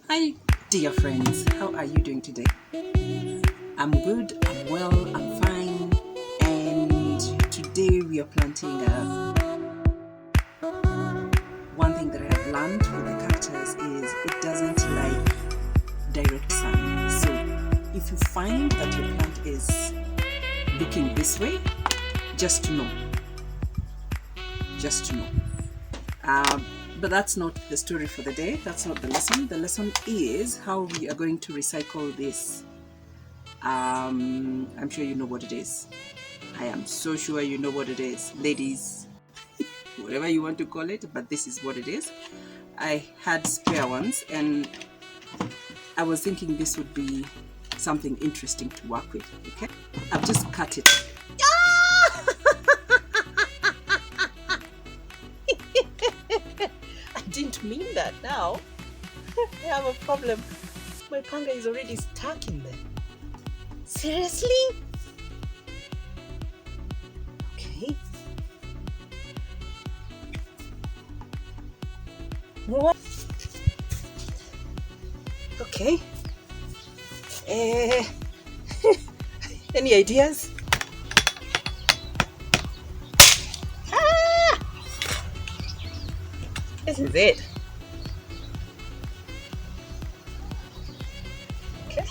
Hi, dear friends. How are you doing today? I'm good, I'm well, I'm fine. And today we are planting one thing that I have learned with the cactus is it doesn't like direct sun. So if you find that your plant is looking this way, just to know. Just to know. But that's not the story for the day. That's not the lesson. The lesson is how we are going to recycle this. I'm sure you know what it is. I am so sure you know what it is. Ladies, whatever you want to call it, but this is what it is. I had spare ones and I was thinking this would be something interesting to work with. Okay, I've just cut it. I didn't mean that now. I have a problem. My panga is already stuck in there. Seriously? Okay. What? Okay. Any ideas? This is it. Okay.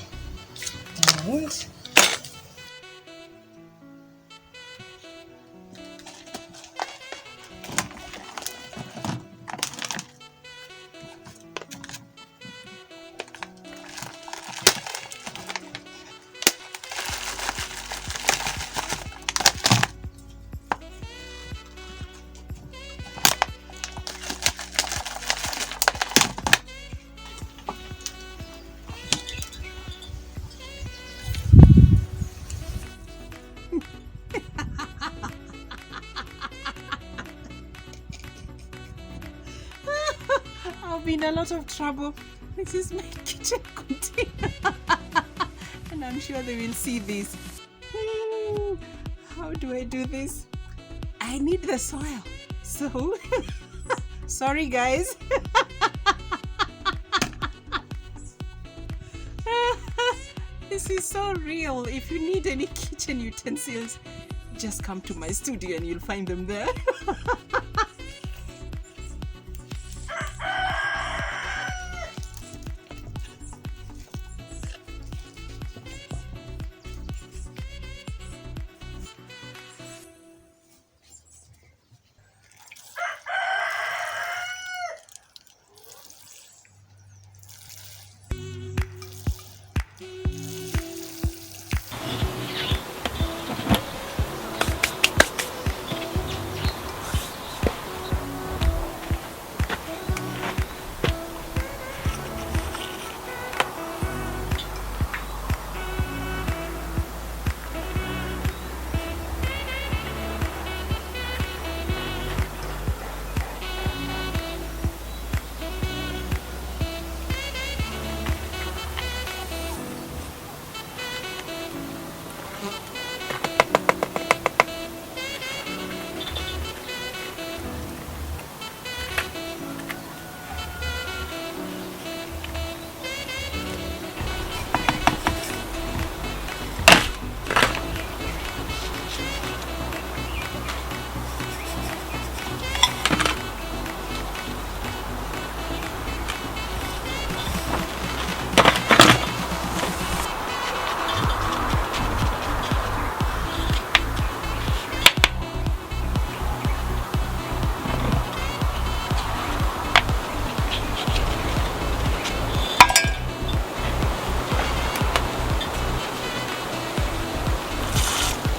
And I'll be in a lot of trouble. This is my kitchen container. And I'm sure they will see this. How do I do this? I need the soil. So, sorry guys. This is so real. If you need any kitchen utensils, just come to my studio and you'll find them there.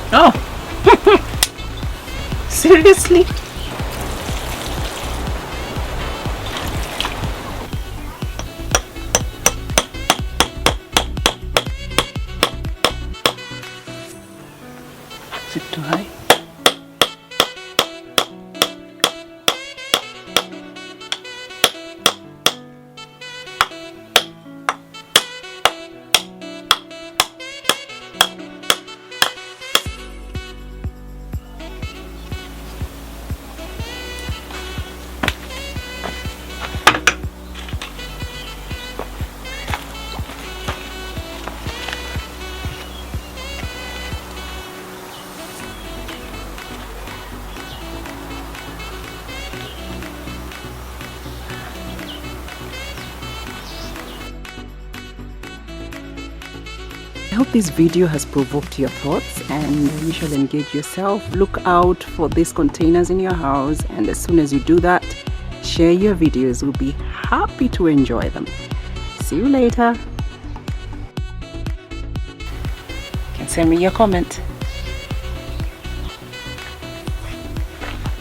Oh, seriously? Is it too high? hope this video has provoked your thoughts and you shall engage yourself. Look out for these containers in your house, and as soon as you do that, share your videos. We'll be happy to enjoy them. See you later. You can send me your comment.